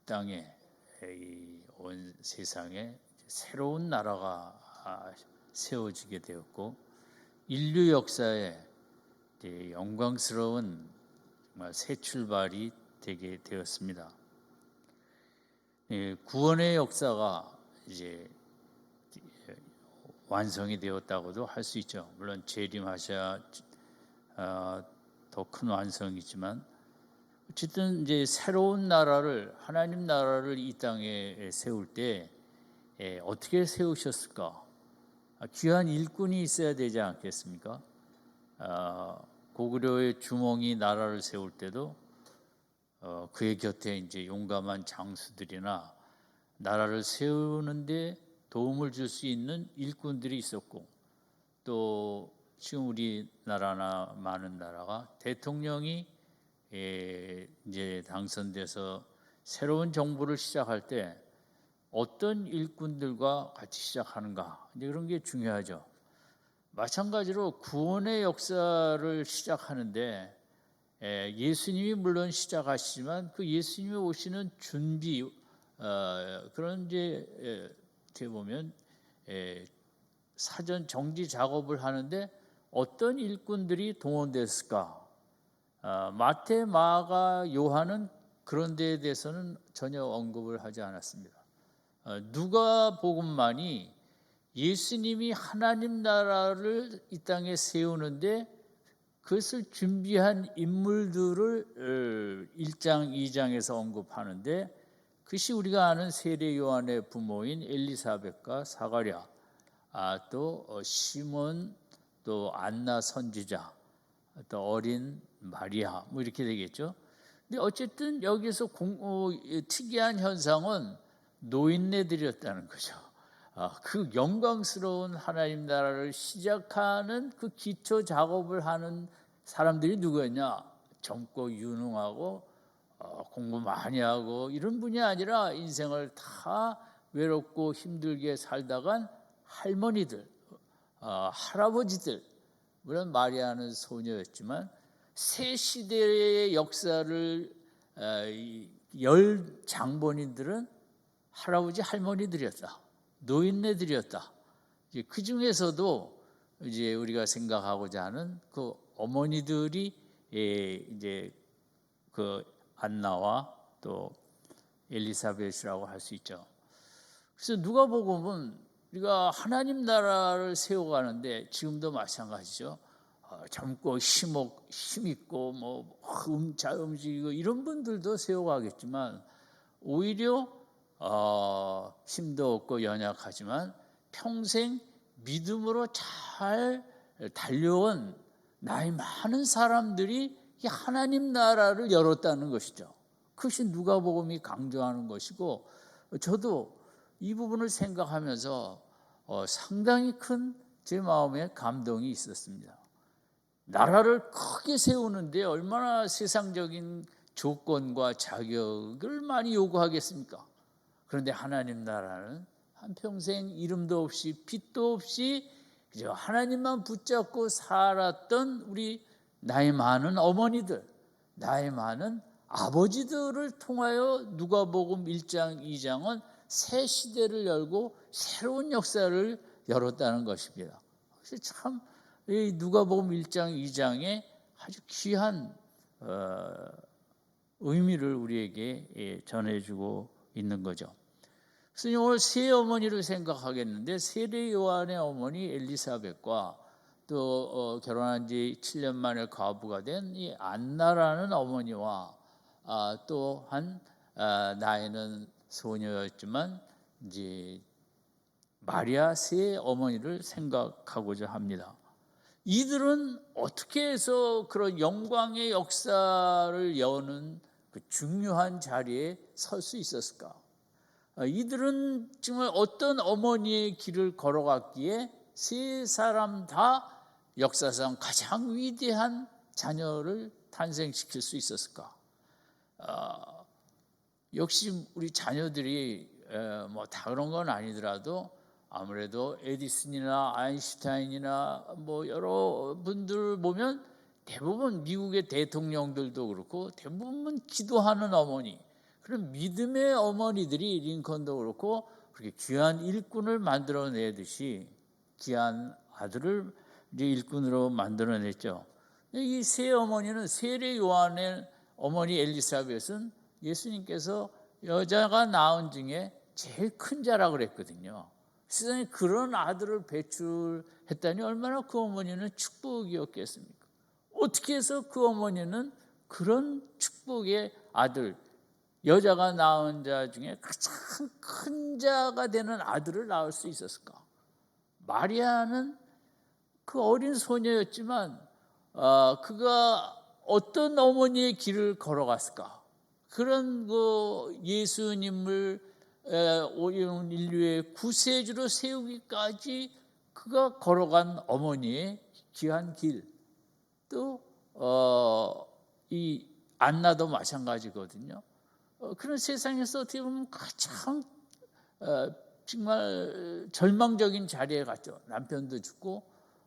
땅에 온 세상에 새로운 나라가 세워지게 되었고 인류 역사에 영광스러운 정말 새 출발이 되게 되었습니다. 구원의 역사가 이제 완성이 되었다고도 할 수 있죠. 물론 재림하셔야 더 큰 완성이지만 어쨌든 이제 새로운 나라를 하나님 나라를 이 땅에 세울 때 어떻게 세우셨을까? 귀한 일꾼이 있어야 되지 않겠습니까? 고구려의 주몽이 나라를 세울 때도 그의 곁에 이제 용감한 장수들이나 나라를 세우는데 도움을 줄 수 있는 일꾼들이 있었고, 또 지금 우리나라나 많은 나라가 대통령이 이제 당선돼서 새로운 정부를 시작할 때 어떤 일꾼들과 같이 시작하는가, 이제 그런 게 중요하죠. 마찬가지로 구원의 역사를 시작하는데 예수님이 물론 시작하시지만 그 예수님이 오시는 준비, 그런 이제 어떻게 보면 사전 정지 작업을 하는데 어떤 일꾼들이 동원됐을까? 마태, 마가, 요한은 그런 데에 대해서는 전혀 언급을 하지 않았습니다. 누가복음만이 예수님이 하나님 나라를 이 땅에 세우는데 그것을 준비한 인물들을 1장, 2장에서 언급하는데, 그것이 우리가 아는 세례 요한의 부모인 엘리사벳과 사가랴, 또 시몬, 또 안나 선지자, 또 어린 마리아, 뭐 이렇게 되겠죠. 근데 어쨌든 여기서 특이한 현상은 노인네들이었다는 거죠. 그 영광스러운 하나님 나라를 시작하는 그 기초 작업을 하는 사람들이 누구였냐? 젊고 유능하고 공부 많이 하고 이런 분이 아니라 인생을 다 외롭고 힘들게 살다간 할머니들, 할아버지들, 물론 마리아는 소녀였지만 새 시대의 역사를 열 장본인들은 할아버지 할머니들이었다. 노인네들이었다. 그 중에서도 이제 우리가 생각하고자 하는 그 어머니들이 이제 그 안나와 또 엘리사벳이라고 할 수 있죠. 그래서 누가복음은 우리가 하나님 나라를 세워가는데 지금도 마찬가지죠. 젊고 힘있고 뭐 잘 움직이고 이런 분들도 세워가겠지만 오히려 힘도 없고 연약하지만 평생 믿음으로 잘 달려온 나이 많은 사람들이 이 하나님 나라를 열었다는 것이죠. 그것이 누가복음이 강조하는 것이고, 저도 이 부분을 생각하면서 상당히 큰 제 마음에 감동이 있었습니다. 나라를 크게 세우는데 얼마나 세상적인 조건과 자격을 많이 요구하겠습니까? 그런데 하나님 나라는 한평생 이름도 없이 빛도 없이 그저 하나님만 붙잡고 살았던 우리 나이 많은 어머니들, 나이 많은 아버지들을 통하여 누가복음 1장, 2장은 새 시대를 열고 새로운 역사를 열었다는 것입니다. 그래서 참 누가복음 1장, 2장에 아주 귀한 의미를 우리에게 전해주고 있는 거죠. 그래서 오늘 세 어머니를 생각하겠는데, 세례 요한의 어머니 엘리사벳과 또 결혼한 지 7년 만에 과부가 된 이 안나라는 어머니와 또한 나이는 소녀였지만 이제 마리아 세 어머니를 생각하고자 합니다. 이들은 어떻게 해서 그런 영광의 역사를 여는 그 중요한 자리에 설 수 있었을까? 이들은 정말 어떤 어머니의 길을 걸어갔기에 세 사람 다 역사상 가장 위대한 자녀를 탄생시킬 수 있었을까? 역시 우리 자녀들이 뭐 다 그런 건 아니더라도 아무래도 에디슨이나 아인슈타인이나 뭐 여러 분들 보면 대부분 미국의 대통령들도 그렇고 대부분 기도하는 어머니, 그런 믿음의 어머니들이 링컨도 그렇고 그렇게 귀한 일꾼을 만들어내듯이 귀한 아들을 이제 일꾼으로 만들어냈죠. 이 세 어머니는 세례 요한의 어머니 엘리사벳은 예수님께서 여자가 낳은 중에 제일 큰 자라고 그랬거든요. 세상에 그런 아들을 배출했다니 얼마나 그 어머니는 축복이었겠습니까? 어떻게 해서 그 어머니는 그런 축복의 아들, 여자가 낳은 자 중에 가장 큰 자가 되는 아들을 낳을 수 있었을까? 마리아는 그 어린 소녀였지만 그가 어떤 어머니의 길을 걸어갔을까? 그런 그 예수님을 온 인류의 구세주로 세우기까지 그가 걸어간 어머니의 귀한 길, 또 이 안나도 마찬가지거든요. 그런 세상에서 어떻게 보면 가장 정말 절망적인 자리에 갔죠. 남편도 죽고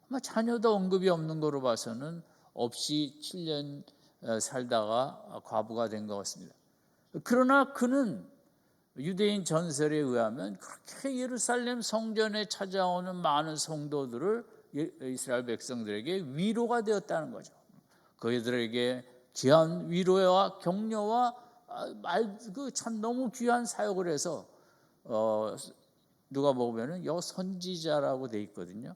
아마 자녀도 언급이 없는 거로 봐서는 없이 7년 살다가 과부가 된 것 같습니다. 그러나 그는 유대인 전설에 의하면 그렇게 예루살렘 성전에 찾아오는 많은 성도들을 이스라엘 백성들에게 위로가 되었다는 거죠. 그들에게 귀한 위로와 격려와 참 너무 귀한 사역을 해서 누가 보면은 선지자라고 돼 있거든요.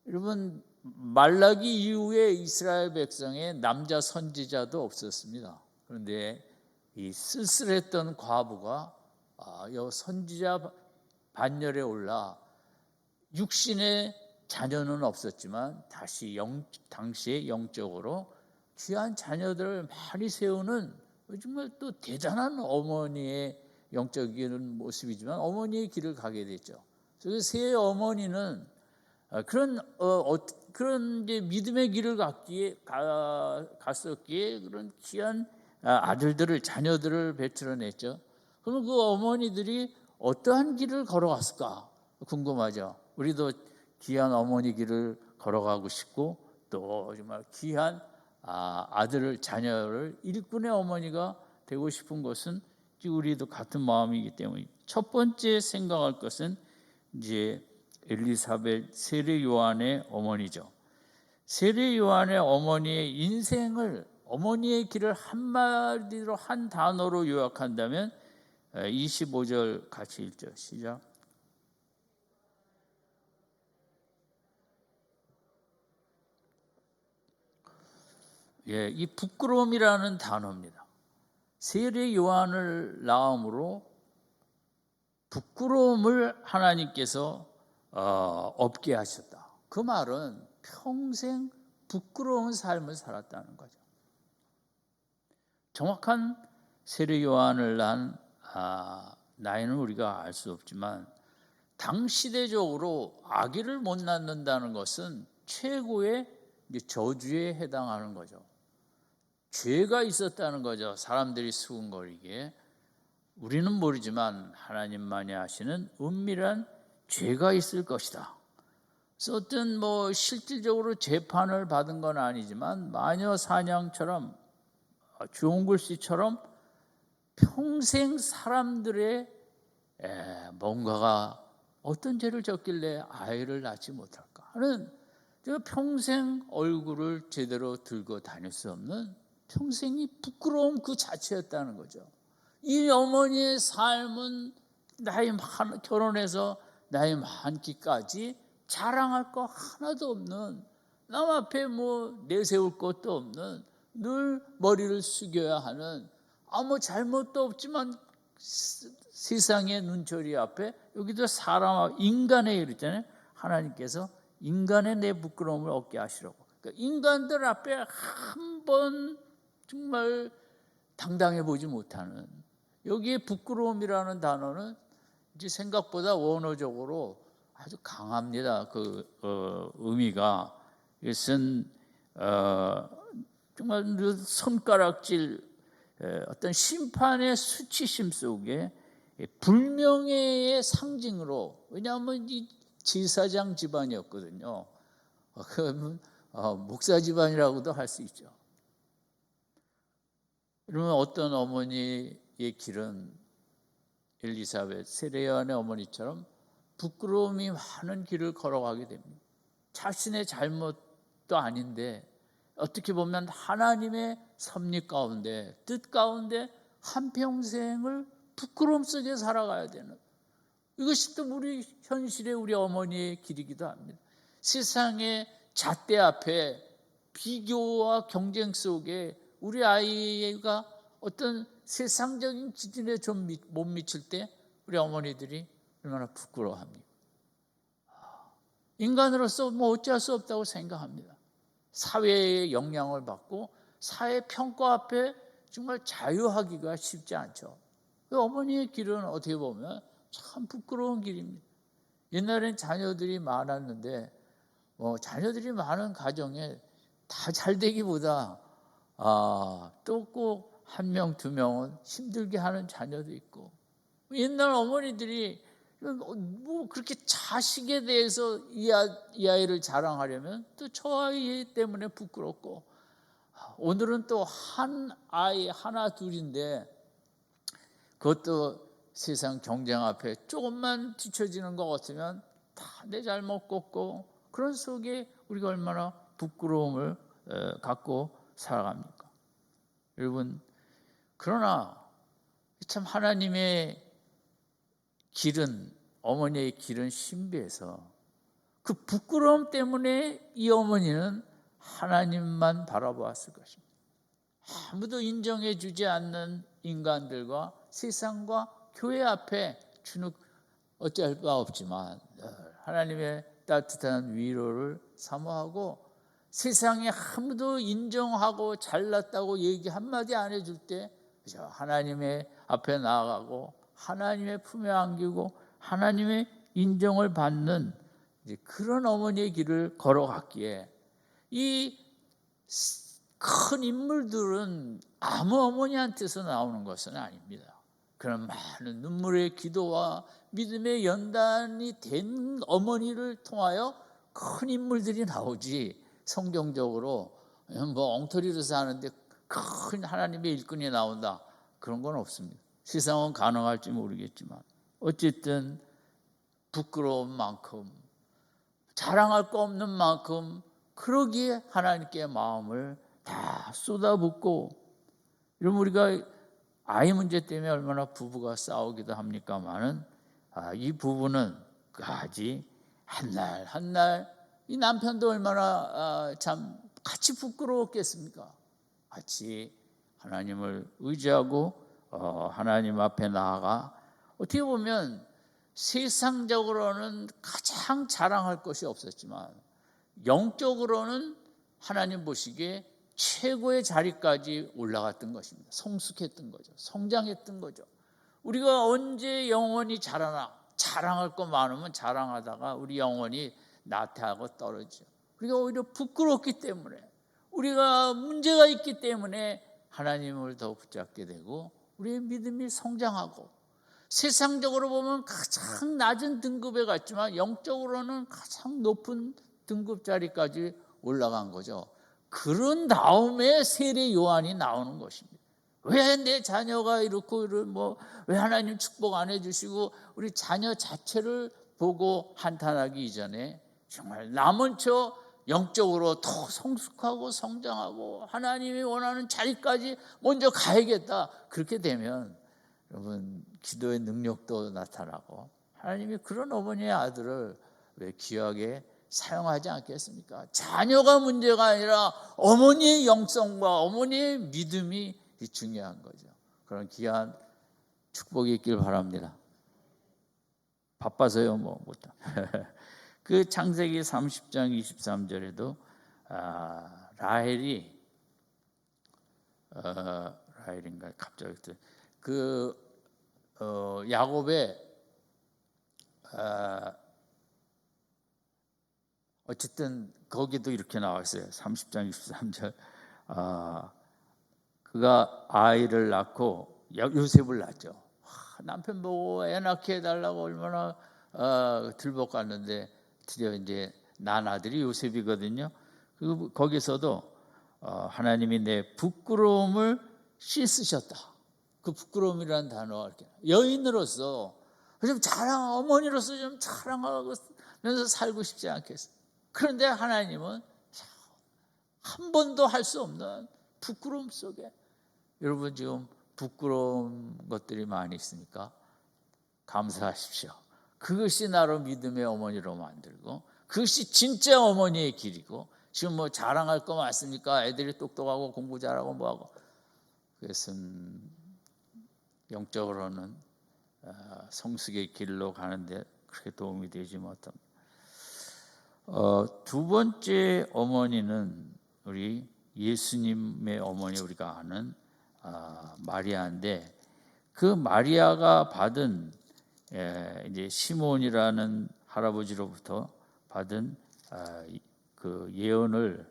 여러분, 말라기 이후에 이스라엘 백성의 남자 선지자도 없었습니다. 그런데 이 쓸쓸했던 과부가 선지자 반열에 올라 육신의 자녀는 없었지만 다시 당시에 영적으로 귀한 자녀들을 많이 세우는 정말 또 대단한 어머니의 영적인 모습이지만 어머니의 길을 가게 됐죠. 그래서 세 어머니는 그런 이제 믿음의 길을 갔었기에 그런 귀한 아들들을 자녀들을 배출해냈죠. 그럼 그 어머니들이 어떠한 길을 걸어갔을까 궁금하죠. 우리도 귀한 어머니 길을 걸어가고 싶고 또 정말 귀한 아들을 자녀를 일꾼의 어머니가 되고 싶은 것은 우리도 같은 마음이기 때문에 첫 번째 생각할 것은 이제 엘리사벳 세례 요한의 어머니죠. 세례 요한의 어머니의 인생을 어머니의 길을 한마디로 한 단어로 요약한다면 25절 같이 읽죠. 시작. 이 부끄러움이라는 단어입니다. 세례 요한을 낳음으로 부끄러움을 하나님께서 없게 하셨다. 그 말은 평생 부끄러운 삶을 살았다는 거죠. 정확한 세례 요한을 낳은 나이는 우리가 알 수 없지만 당시대적으로 아기를 못 낳는다는 것은 최고의 저주에 해당하는 거죠. 죄가 있었다는 거죠. 사람들이 수군거리기에. 우리는 모르지만 하나님만이 아시는 은밀한 죄가 있을 것이다. 그래서 어떤 실질적으로 재판을 받은 건 아니지만 마녀 사냥처럼 좋은 글씨처럼 평생 사람들의 뭔가가 어떤 죄를 졌길래 아이를 낳지 못할까 하는 평생 얼굴을 제대로 들고 다닐 수 없는 평생이 부끄러움 그 자체였다는 거죠. 이 어머니의 삶은 결혼해서 나이 많기까지 자랑할 거 하나도 없는, 남 앞에 내세울 것도 없는, 늘 머리를 숙여야 하는, 아무 잘못도 없지만 세상의 눈초리 앞에 여기도 사람 인간의 일 있잖아요. 하나님께서 인간의 내 부끄러움을 얻게 하시라고. 그러니까 인간들 앞에 한 번 정말 당당해 보지 못하는, 여기에 부끄러움이라는 단어는 이제 생각보다 원어적으로 아주 강합니다. 의미가 이것은 정말 손가락질 어떤 심판의 수치심 속에 불명예의 상징으로, 왜냐하면 이 제사장 집안이었거든요. 그러면 목사 집안이라고도 할 수 있죠. 그러면 어떤 어머니의 길은 엘리사벳 세례요한의 어머니처럼 부끄러움이 많은 길을 걸어가게 됩니다. 자신의 잘못도 아닌데 어떻게 보면 하나님의 섭리 가운데, 뜻 가운데 한평생을 부끄러움 속에 살아가야 되는, 이것이 또 우리 현실의 우리 어머니의 길이기도 합니다. 세상의 잣대 앞에 비교와 경쟁 속에 우리 아이가 어떤 세상적인 기준에 좀 못 미칠 때 우리 어머니들이 얼마나 부끄러워합니까? 인간으로서 뭐 어찌할 수 없다고 생각합니다. 사회의 영향을 받고 사회 평가 앞에 정말 자유하기가 쉽지 않죠. 그 어머니의 길은 어떻게 보면 참 부끄러운 길입니다. 옛날엔 자녀들이 많았는데 자녀들이 많은 가정에 다 잘되기보다 또 꼭 한 명, 두 명은 힘들게 하는 자녀도 있고, 옛날 어머니들이 뭐 그렇게 자식에 대해서 이 아이를 자랑하려면 또 저 아이 때문에 부끄럽고, 오늘은 또 한 아이 하나 둘인데 그것도 세상 경쟁 앞에 조금만 뒤처지는 것 같으면 다 내 잘못 걷고, 그런 속에 우리가 얼마나 부끄러움을 갖고 살아갑니까? 여러분, 그러나 참 하나님의 길은, 어머니의 길은 신비해서 그 부끄러움 때문에 이 어머니는 하나님만 바라보았을 것입니다. 아무도 인정해 주지 않는 인간들과 세상과 교회 앞에 주눅 어찌할 바 없지만 하나님의 따뜻한 위로를 사모하고, 세상에 아무도 인정하고 잘났다고 얘기 한마디 안 해줄 때 하나님의 앞에 나아가고 하나님의 품에 안기고 하나님의 인정을 받는 그런 어머니의 길을 걸어갔기에, 이 큰 인물들은 아무 어머니한테서 나오는 것은 아닙니다. 그런 많은 눈물의 기도와 믿음의 연단이 된 어머니를 통하여 큰 인물들이 나오지, 성경적으로 뭐 엉터리로 사는데 큰 하나님의 일꾼이 나온다, 그런 건 없습니다. 세상은 가능할지 모르겠지만 어쨌든 부끄러운 만큼, 자랑할 거 없는 만큼 그러기에 하나님께 마음을 다 쏟아붓고, 이러면 우리가 아이 문제 때문에 얼마나 부부가 싸우기도 합니까마는 이 부부는 까지 한날 한날 이 남편도 얼마나 참 같이 부끄러웠겠습니까? 같이 하나님을 의지하고 하나님 앞에 나아가, 어떻게 보면 세상적으로는 가장 자랑할 것이 없었지만 영적으로는 하나님 보시기에 최고의 자리까지 올라갔던 것입니다. 성숙했던 거죠. 성장했던 거죠. 우리가 언제 영원히 자라나, 자랑할 거 많으면 자랑하다가 우리 영혼이 나태하고 떨어지죠. 우리가 오히려 부끄럽기 때문에, 우리가 문제가 있기 때문에 하나님을 더 붙잡게 되고 우리의 믿음이 성장하고, 세상적으로 보면 가장 낮은 등급에 갔지만 영적으로는 가장 높은 등급 자리까지 올라간 거죠. 그런 다음에 세례 요한이 나오는 것입니다. 왜 내 자녀가 이렇고 왜 하나님 축복 안 해주시고, 우리 자녀 자체를 보고 한탄하기 이전에 정말 남은 저 영적으로 더 성숙하고 성장하고 하나님이 원하는 자리까지 먼저 가야겠다. 그렇게 되면 여러분 기도의 능력도 나타나고 하나님이 그런 어머니의 아들을 왜 귀하게 사용하지 않겠습니까? 자녀가 문제가 아니라 어머니의 영성과 어머니의 믿음이 중요한 거죠. 그런 귀한 축복이 있길 바랍니다. 바빠서요 못다. 그 창세기 30장 23절에도 라헬인가 갑자기 야곱의 어쨌든 거기도 이렇게 나와 있어요. 30장 23절. 그가 아이를 낳고 요셉을 낳죠. 남편 보고 애 낳게 해달라고 얼마나 들볶았는데 드디어 이제 난 아들이 요셉이거든요. 거기서도 하나님이 내 부끄러움을 씻으셨다. 그 부끄러움이라는 단어가 이렇게 여인으로서 좀 어머니로서 좀 자랑하면서 살고 싶지 않겠어요. 그런데 하나님은 한 번도 할 수 없는 부끄러움 속에, 여러분 지금 부끄러운 것들이 많이 있으니까 감사하십시오. 그것이 나로 믿음의 어머니로 만들고 그것이 진짜 어머니의 길이고, 지금 뭐 자랑할 거 많습니까? 애들이 똑똑하고 공부 잘하고 뭐하고, 그것은 영적으로는 성숙의 길로 가는데 그렇게 도움이 되지 못합니다. 두 번째 어머니는 우리 예수님의 어머니, 우리가 아는 마리아인데, 그 마리아가 받은 이제 시몬이라는 할아버지로부터 받은 그 예언을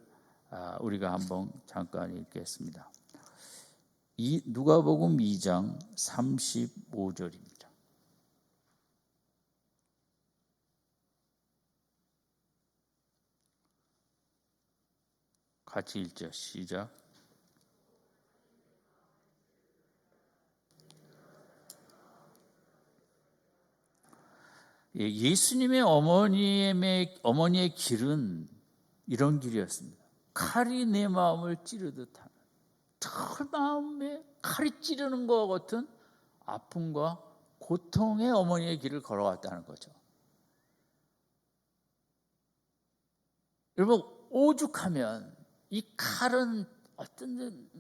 우리가 한번 잠깐 읽겠습니다. 누가복음 2장 35절입니다. 같이 읽죠. 시작. 예수님의 어머니의 길은 이런 길이었습니다. 칼이 내 마음을 찌르듯 하는, 털 마음에 칼이 찌르는 것과 같은 아픔과 고통의 어머니의 길을 걸어왔다는 거죠. 여러분, 오죽하면 이 칼은 어떤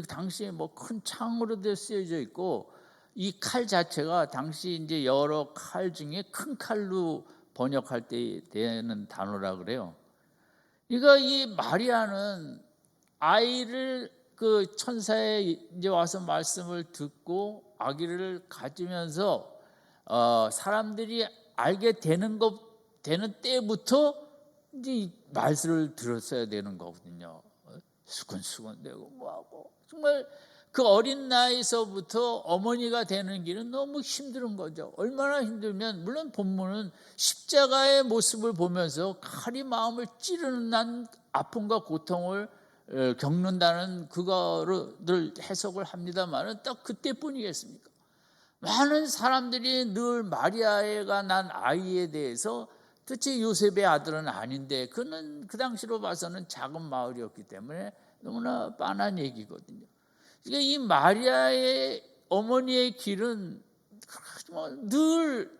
당시에 뭐 큰 창으로 쓰여져 있고, 이 칼 자체가 당시 이제 여러 칼 중에 큰 칼로 번역할 때 되는 단어라 그래요. 그러니까 이 마리아는 아이를, 그 천사의 이제 와서 말씀을 듣고 아기를 가지면서 사람들이 알게 되는 때부터 이제 이 말씀을 들었어야 되는 거거든요. 수근수근대고 뭐하고, 정말 그 어린 나이서부터 어머니가 되는 길은 너무 힘든 거죠. 얼마나 힘들면, 물론 본문은 십자가의 모습을 보면서 칼이 마음을 찌르는 아픔과 고통을 겪는다는 그거를 해석을 합니다만, 딱 그때뿐이겠습니까? 많은 사람들이 늘 마리아가 난 아이에 대해서, 도대체 요셉의 아들은 아닌데, 그는 그 당시로 봐서는 작은 마을이었기 때문에 너무나 빤한 얘기거든요. 그러니까 이 마리아의 어머니의 길은 늘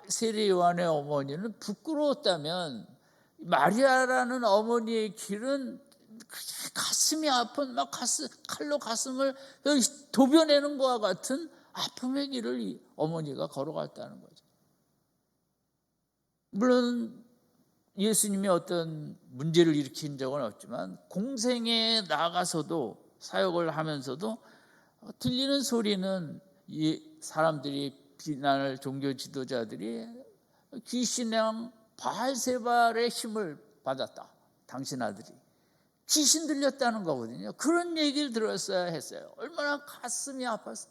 세례 요한의 어머니는 부끄러웠다면, 마리아라는 어머니의 길은 가슴이 아픈, 칼로 가슴을 도벼내는 것과 같은 아픔의 길을 이 어머니가 걸어갔다는 거죠. 물론 예수님이 어떤 문제를 일으킨 적은 없지만, 공생에 나가서도 사역을 하면서도 들리는 소리는, 이 사람들이 비난을, 종교 지도자들이 귀신왕 바알세발의 힘을 받았다, 당신 아들이 귀신 들렸다는 거거든요. 그런 얘기를 들었어야 했어요. 얼마나 가슴이 아팠어요.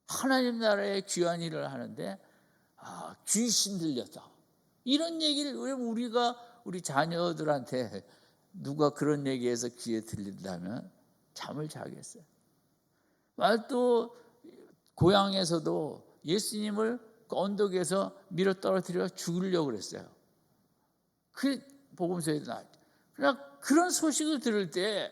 하나님 나라의 귀한 일을 하는데 귀신 들렸다, 이런 얘기를 우리 자녀들한테 누가 그런 얘기해서 귀에 들린다면 잠을 자겠어요. 또 고향에서도 예수님을 그 언덕에서 밀어 떨어뜨려 죽이려고 그랬어요. 그 복음서에도 나왔죠. 그러나 그런 소식을 들을 때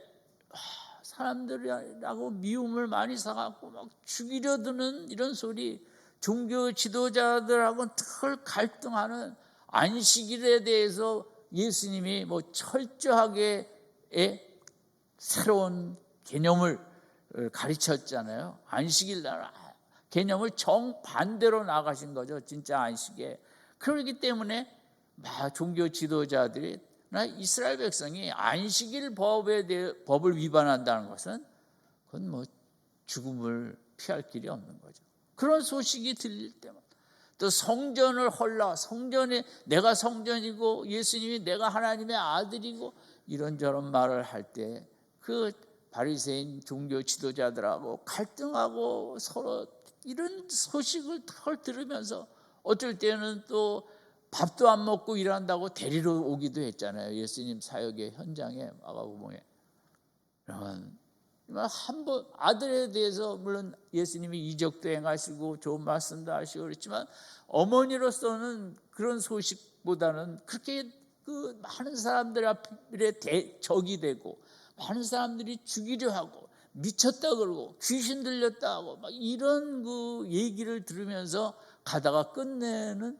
사람들이라고 미움을 많이 사갖고 막 죽이려 드는 이런 소리, 종교 지도자들하고 늘 갈등하는 안식일에 대해서 예수님이 뭐 철저하게 새로운 개념을 가르쳤잖아요. 안식일 날 개념을 정반대로 나가신 거죠, 진짜 안식에. 그렇기 때문에 종교 지도자들이, 이스라엘 백성이 안식일 법을 위반한다는 것은 그건 뭐 죽음을 피할 길이 없는 거죠. 그런 소식이 들릴 때마다, 또 성전을 성전에 내가 성전이고 예수님이 내가 하나님의 아들이고 이런저런 말을 할 때 그 바리새인 종교 지도자들하고 갈등하고 서로 이런 소식을 들으면서, 어떨 때는 또 밥도 안 먹고 일한다고 데리러 오기도 했잖아요. 예수님 사역의 현장에 마가복음에. 한 번 아들에 대해서 물론 예수님이 이적도 행하시고 좋은 말씀도 하시고 그랬지만 어머니로서는 그런 소식보다는 그렇게 그 많은 사람들 앞에 적이 되고 많은 사람들이 죽이려 하고 미쳤다 그러고 귀신 들렸다 하고 막 이런 그 얘기를 들으면서 가다가 끝내는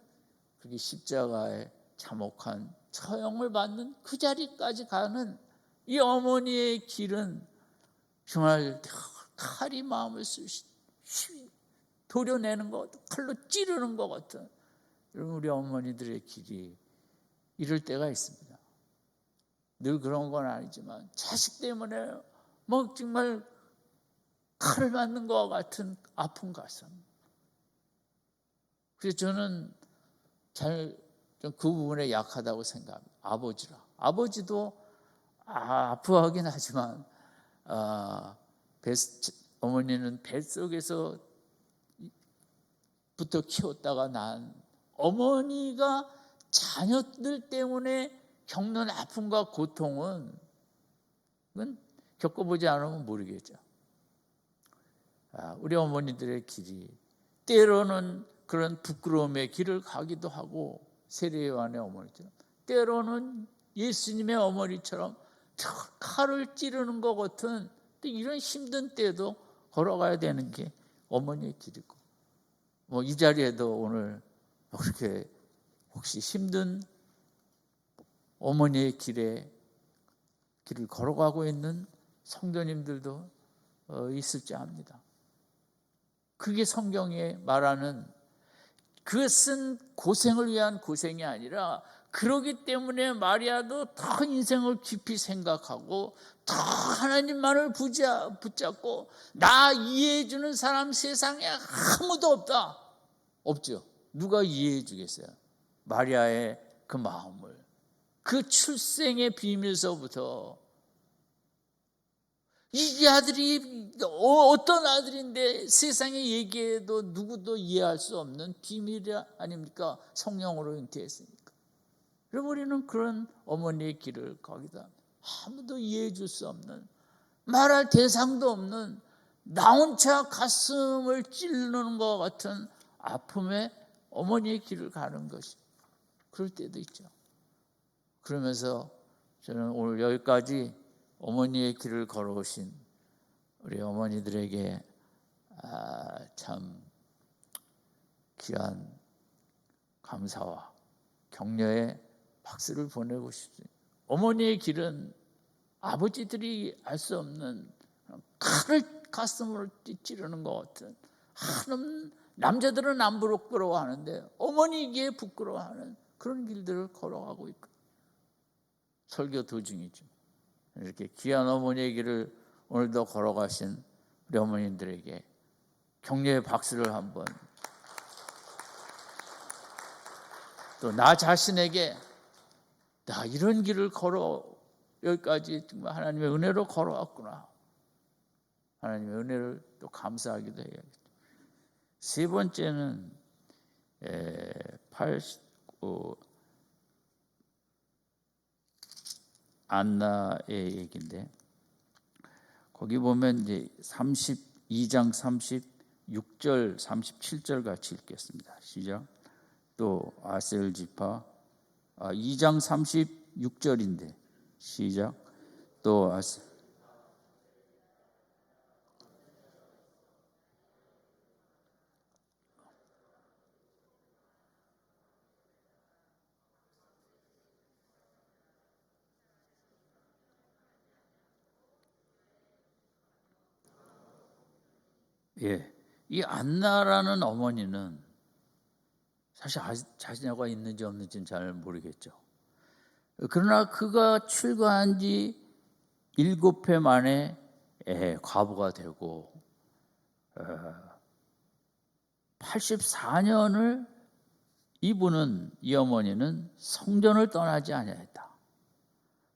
그게 십자가에 참혹한 처형을 받는 그 자리까지 가는 이 어머니의 길은 정말 칼이 마음을 도려내는 것 같은, 칼로 찌르는 것 같은 우리 어머니들의 길이 이럴 때가 있습니다. 늘 그런 건 아니지만 자식 때문에 뭐 정말 칼을 맞는 것 같은 아픈 가슴. 그래서 저는 잘 그 부분에 약하다고 생각합니다. 아버지도 아프하긴 하지만 어머니는 뱃속에서부터 키웠다가 난 어머니가 자녀들 때문에 겪는 아픔과 고통은 겪어보지 않으면 모르겠죠. 우리 어머니들의 길이 때로는 그런 부끄러움의 길을 가기도 하고 세례 요한의 어머니처럼 때로는 예수님의 어머니처럼 칼을 찌르는 것 같은 이런 힘든 때도 걸어가야 되는 게 어머니의 길이고 뭐 이 자리에도 오늘 그렇게 혹시 힘든 어머니의 길을 걸어가고 있는 성도님들도 있을지 압니다. 그게 성경에 말하는 그것은 고생을 위한 고생이 아니라 그러기 때문에 마리아도 더 인생을 깊이 생각하고 더 하나님만을 붙잡고 나 이해해 주는 사람 세상에 아무도 없죠. 누가 이해해 주겠어요? 마리아의 그 마음을 그 출생의 비밀서부터 이 아들이 어떤 아들인데 세상에 얘기해도 누구도 이해할 수 없는 비밀 아닙니까? 성령으로 잉태했으니까. 그럼 우리는 그런 어머니의 길을 거기다 아무도 이해해 줄 수 없는 말할 대상도 없는 나 혼자 가슴을 찔르는 것 같은 아픔의 어머니의 길을 가는 것이 그럴 때도 있죠. 그러면서 저는 오늘 여기까지 어머니의 길을 걸어오신 우리 어머니들에게 참 귀한 감사와 격려의 박수를 보내고 싶습니다. 어머니의 길은 아버지들이 알 수 없는 칼을 가슴으로 찌르는 것 같은 남자들은 안 부끄러워하는데 어머니에게 부끄러워하는 그런 길들을 걸어가고 있고 설교 도중이죠. 이렇게 귀한 어머니의 길을 오늘도 걸어가신 우리 어머님들에게 격려의 박수를 한번 또 나 자신에게 나 이런 길을 걸어 여기까지 정말 하나님의 은혜로 걸어왔구나. 하나님의 은혜를 또 감사하기도 해야겠죠. 세 번째는 안나의 얘기인데 거기 보면 이제 32장 36절 37절 같이 읽겠습니다. 시작. 또 아셀 지파 2장 36절인데 시작. 또 아셀 이 안나라는 어머니는 사실 자녀가 있는지 없는지는 잘 모르겠죠. 그러나 그가 출가한 지 7회 만에 과부가 되고 84년을 이 어머니는 성전을 떠나지 아니하였다.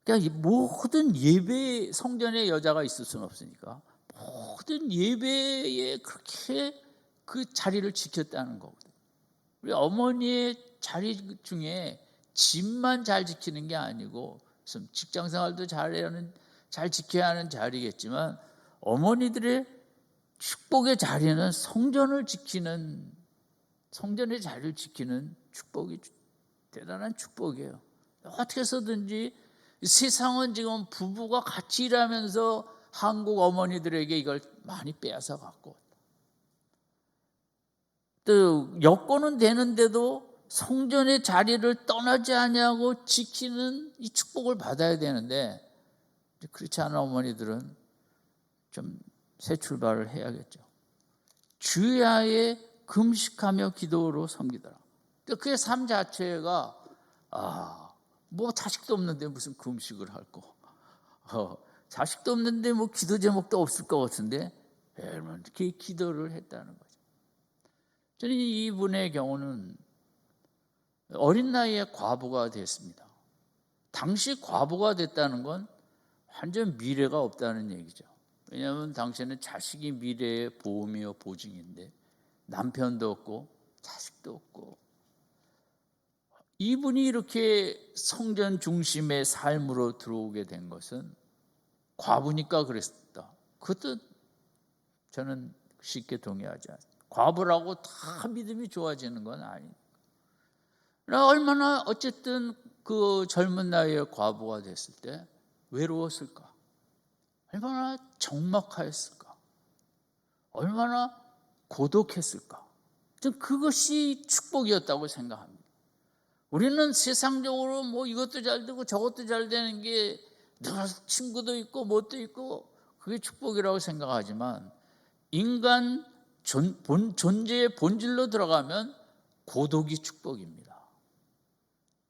그러니까 모든 예배 성전에 여자가 있을 수는 없으니까 모든 예배에 그렇게 그 자리를 지켰다는 거거든요. 우리 어머니의 자리 중에 집만 잘 지키는 게 아니고 직장 생활도 잘 지켜야 하는 자리겠지만 어머니들의 축복의 자리는 성전의 자리를 지키는 축복이 대단한 축복이에요. 어떻게 해서든지 세상은 지금 부부가 같이 일하면서 한국 어머니들에게 이걸 많이 빼앗아 갖고, 또 여건은 되는데도 성전의 자리를 떠나지 아니하고 지키는 이 축복을 받아야 되는데, 그렇지 않은 어머니들은 좀 새 출발을 해야겠죠. 주야에 금식하며 기도로 섬기더라. 그의 삶 자체가 뭐 자식도 없는데 무슨 금식을 할고, 자식도 없는데 뭐 기도 제목도 없을 것 같은데 이렇게 기도를 했다는 거죠. 저는 이분의 경우는 어린 나이에 과부가 됐습니다. 당시 과부가 됐다는 건 완전 미래가 없다는 얘기죠. 왜냐하면 당시에는 자식이 미래의 보험이요 보증인데 남편도 없고 자식도 없고, 이분이 이렇게 성전 중심의 삶으로 들어오게 된 것은 과부니까 그랬다. 그것도 저는 쉽게 동의하지 않습니다. 과부라고 다 믿음이 좋아지는 건 아닙니다. 얼마나 어쨌든 그 젊은 나이에 과부가 됐을 때 외로웠을까? 얼마나 적막하였을까? 얼마나 고독했을까? 전 그것이 축복이었다고 생각합니다. 우리는 세상적으로 뭐 이것도 잘 되고 저것도 잘 되는 게 늘 친구도 있고 뭣도 있고 그게 축복이라고 생각하지만, 인간 존재의 본질로 들어가면 고독이 축복입니다.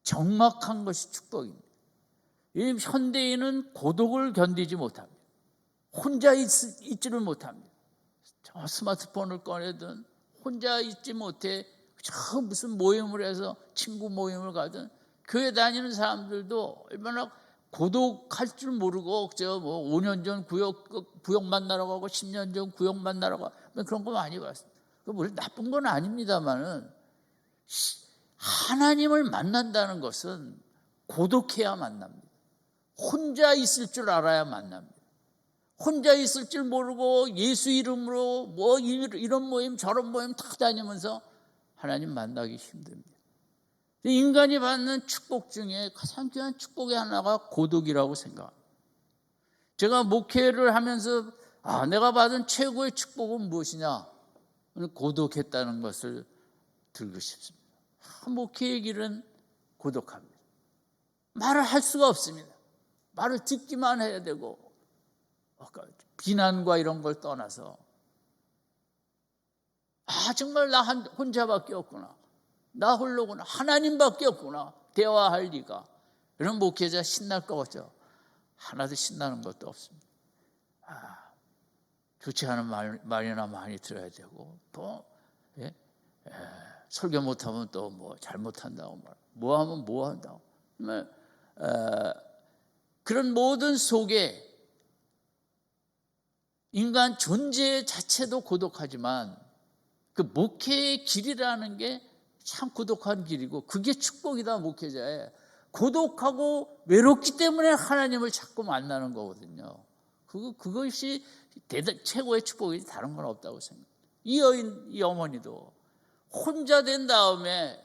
적막한 것이 축복입니다. 이 현대인은 고독을 견디지 못합니다. 혼자 있지를 못합니다. 저 스마트폰을 꺼내든 혼자 있지 못해 저 무슨 모임을 해서 친구 모임을 가든, 교회 다니는 사람들도 얼마나 고독할 줄 모르고 저 뭐 5년 전 구역 만나러 가고 10년 전 구역 만나러 가고 그런 거 많이 봤습니다. 물론 나쁜 건 아닙니다만은 하나님을 만난다는 것은 고독해야 만납니다. 혼자 있을 줄 알아야 만납니다. 혼자 있을 줄 모르고 예수 이름으로 뭐 이런 모임 저런 모임 다 다니면서 하나님 만나기 힘듭니다. 인간이 받는 축복 중에 가장 귀한 축복의 하나가 고독이라고 생각합니다. 제가 목회를 하면서 내가 받은 최고의 축복은 무엇이냐? 고독했다는 것을 들고 싶습니다. 목회의 길은 고독합니다. 말을 할 수가 없습니다. 말을 듣기만 해야 되고, 비난과 이런 걸 떠나서 정말 나 혼자밖에 없구나, 나 홀로구나, 하나님밖에 없구나, 대화할 리가. 이런 목회자 신날 것 같죠? 하나도 신나는 것도 없습니다. 좋지 않은 말이나 많이 들어야 되고, 또 설교 못하면 또 뭐 잘못한다고 뭐 하면 뭐 한다고, 그런 모든 속에 인간 존재 자체도 고독하지만 그 목회의 길이라는 게 참 고독한 길이고, 그게 축복이다. 목회자의 고독하고 외롭기 때문에 하나님을 자꾸 만나는 거거든요. 그것이 최고의 축복이지 다른 건 없다고 생각합니다. 이 어머니도 혼자 된 다음에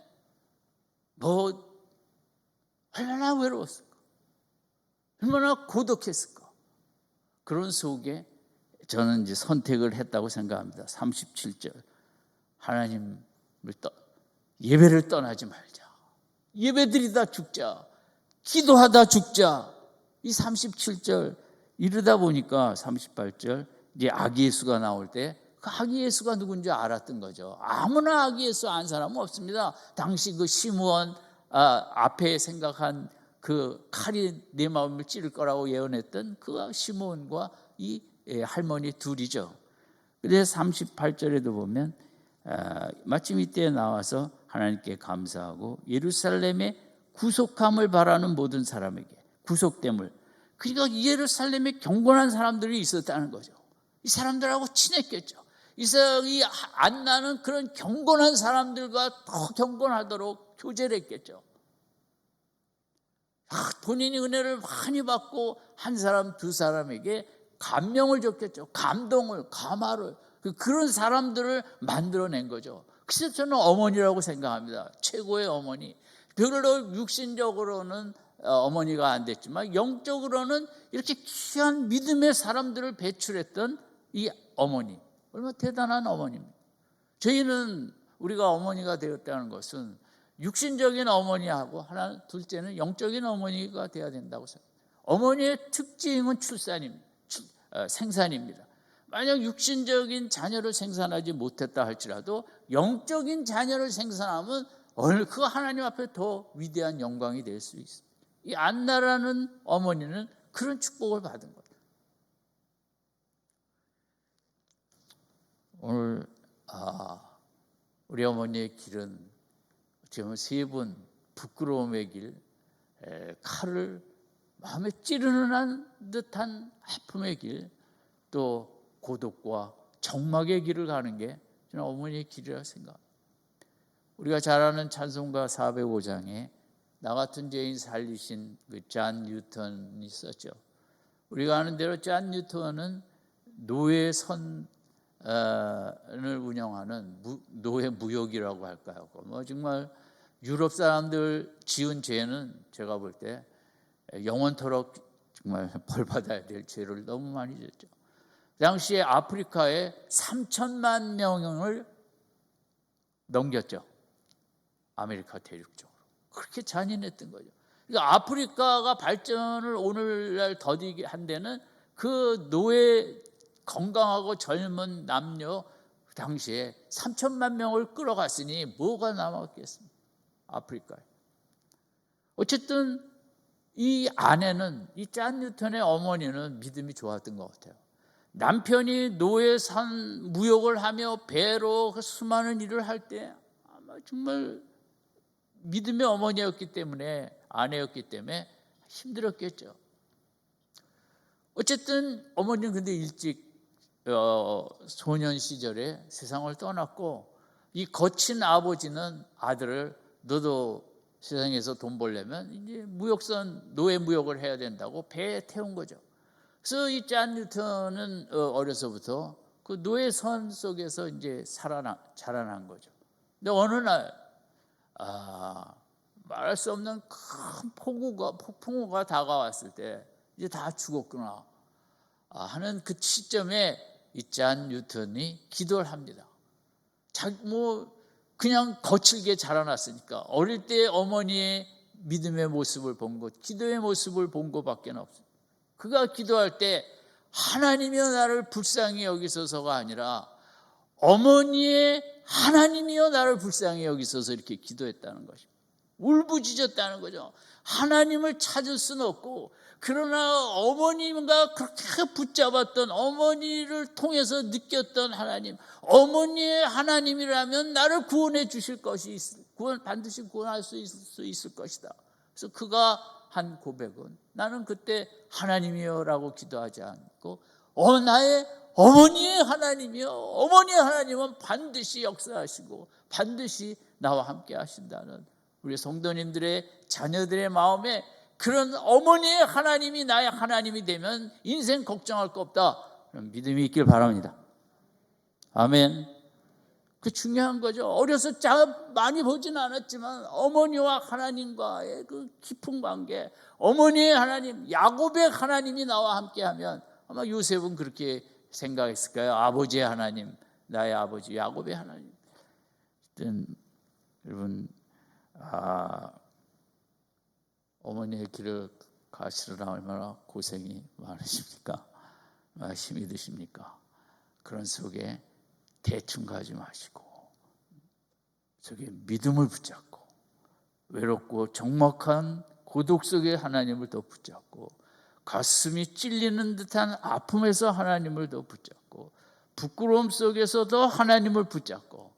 뭐 얼마나 외로웠을까, 얼마나 고독했을까. 그런 속에 저는 이제 선택을 했다고 생각합니다. 37절 하나님을 예배를 떠나지 말자, 예배드리다 죽자, 기도하다 죽자. 이 37절 이르다 보니까 38절 이제 아기 예수가 나올 때 그 아기 예수가 누군지 알았던 거죠. 아무나 아기 예수 안 사람은 없습니다. 당시 그 시므온 앞에 생각한 그 칼이 내 마음을 찌를 거라고 예언했던 그 시므온과 이 할머니 둘이죠. 그래서 38절에도 보면 마침 이때 나와서 하나님께 감사하고 예루살렘의 구속함을 바라는 모든 사람에게 구속됨을, 그러니까 예루살렘에 경건한 사람들이 있었다는 거죠. 이 사람들하고 친했겠죠. 이삭이 안 나는 그런 경건한 사람들과 더 경건하도록 교제를 했겠죠. 본인이 은혜를 많이 받고 한 사람 두 사람에게 감명을 줬겠죠. 감동을, 감화를, 그런 사람들을 만들어낸 거죠. 그래서 저는 어머니라고 생각합니다. 최고의 어머니. 별로 육신적으로는 어머니가 안 됐지만 영적으로는 이렇게 귀한 믿음의 사람들을 배출했던 이 어머니, 얼마나 대단한 어머니입니다. 저희는 우리가 어머니가 되었다는 것은 육신적인 어머니하고 둘째는 영적인 어머니가 되어야 된다고 생각합니다. 어머니의 특징은 생산입니다. 만약 육신적인 자녀를 생산하지 못했다 할지라도 영적인 자녀를 생산하면 그 하나님 앞에 더 위대한 영광이 될 수 있습니다. 이 안나라는 어머니는 그런 축복을 받은 거예요. 오늘 우리 어머니의 길은 지금 세 번 부끄러움의 길, 칼을 마음에 찌르는 듯한 아픔의 길, 또 고독과 적막의 길을 가는 게 저는 어머니의 길이라고 생각합니다. 우리가 잘 아는 찬송가 405장에 나 같은 죄인 살리신 그 존 뉴턴이 있었죠. 우리가 아는 대로 존 뉴턴은 노예선을 운영하는 노예 무역이라고 할까요? 정말 유럽 사람들 지은 죄는 제가 볼 때 영원토록 정말 벌 받아야 될 죄를 너무 많이 졌죠. 당시에 아프리카에 3천만 명을 넘겼죠. 아메리카 대륙 쪽으로. 그렇게 잔인했던 거죠. 그러니까 아프리카가 발전을 오늘날 더디게 한 데는 그 노예 건강하고 젊은 남녀 그 당시에 3천만 명을 끌어갔으니 뭐가 남았겠습니까? 아프리카에. 어쨌든 이 아내는, 이 존 뉴턴의 어머니는 믿음이 좋았던 것 같아요. 남편이 노예산 무역을 하며 배로 수많은 일을 할 때 아마 정말 믿음의 어머니였기 때문에, 아내였기 때문에 힘들었겠죠. 어쨌든 어머니는 근데 일찍 소년 시절에 세상을 떠났고, 이 거친 아버지는 아들을 너도 세상에서 돈 벌려면 이제 노예 무역을 해야 된다고 배에 태운 거죠. 그래서 이 존 뉴턴은 어려서부터 그 노예선 속에서 이제 자라난 거죠. 근데 어느 날 말할 수 없는 큰 폭풍우가 다가왔을 때 이제 다 죽었구나 하는 그 시점에 이 존 뉴턴이 기도를 합니다. 그냥 거칠게 자라났으니까 어릴 때 어머니의 믿음의 모습을 본 것, 기도의 모습을 본 것밖에 없어요. 그가 기도할 때 하나님이여 나를 불쌍히 여기소서가 아니라 어머니의 하나님이여 나를 불쌍히 여기소서 이렇게 기도했다는 것입니다. 울부짖었다는 거죠. 하나님을 찾을 수는 없고, 그러나 어머님과 그렇게 붙잡았던 어머니를 통해서 느꼈던 하나님, 어머니의 하나님이라면 나를 구원해 주실 것이 반드시 구원할 수 있을 것이다. 그래서 그가 한 고백은, 나는 그때 하나님이여라고 기도하지 않고 나의 어머니의 하나님이여, 어머니의 하나님은 반드시 역사하시고 반드시 나와 함께 하신다는 우리 성도님들의 자녀들의 마음에 그런 어머니의 하나님이 나의 하나님이 되면 인생 걱정할 거 없다, 그런 믿음이 있길 바랍니다. 아멘. 그 중요한 거죠. 어려서 많이 보지는 않았지만 어머니와 하나님과의 그 깊은 관계, 어머니의 하나님, 야곱의 하나님이 나와 함께하면, 아마 요셉은 그렇게 생각했을까요? 아버지의 하나님, 나의 아버지 야곱의 하나님. 여러분, 어머니의 길을 가시려면 얼마나 고생이 많으십니까? 힘이 드십니까? 그런 속에 대충 가지 마시고 저기 믿음을 붙잡고, 외롭고 적막한 고독 속에 하나님을 더 붙잡고, 가슴이 찔리는 듯한 아픔에서 하나님을 더 붙잡고, 부끄러움 속에서도 하나님을 붙잡고,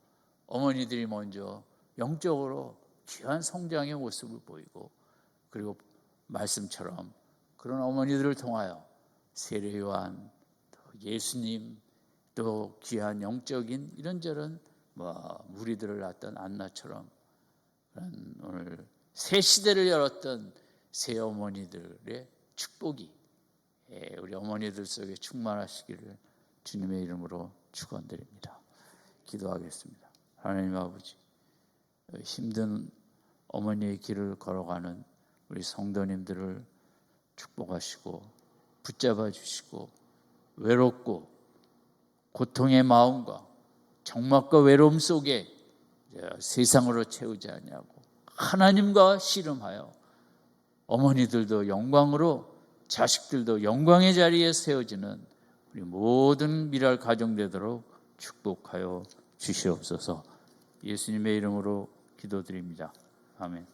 어머니들이 먼저 영적으로 귀한 성장의 모습을 보이고, 그리고 말씀처럼 그런 어머니들을 통하여 세례 요한, 예수님, 또 귀한 영적인 이런저런 무리들을 낳았던 안나처럼 오늘 새 시대를 열었던 새 어머니들의 축복이 우리 어머니들 속에 충만하시기를 주님의 이름으로 축원드립니다. 기도하겠습니다. 하나님 아버지, 힘든 어머니의 길을 걸어가는 우리 성도님들을 축복하시고 붙잡아 주시고 외롭고 고통의 마음과 적막과 외로움 속에 세상으로 채우지 아니하고 하나님과 씨름하여 어머니들도 영광으로 자식들도 영광의 자리에 세워지는 우리 모든 미랄 가정되도록 축복하여 주시옵소서. 예수님의 이름으로 기도드립니다. 아멘.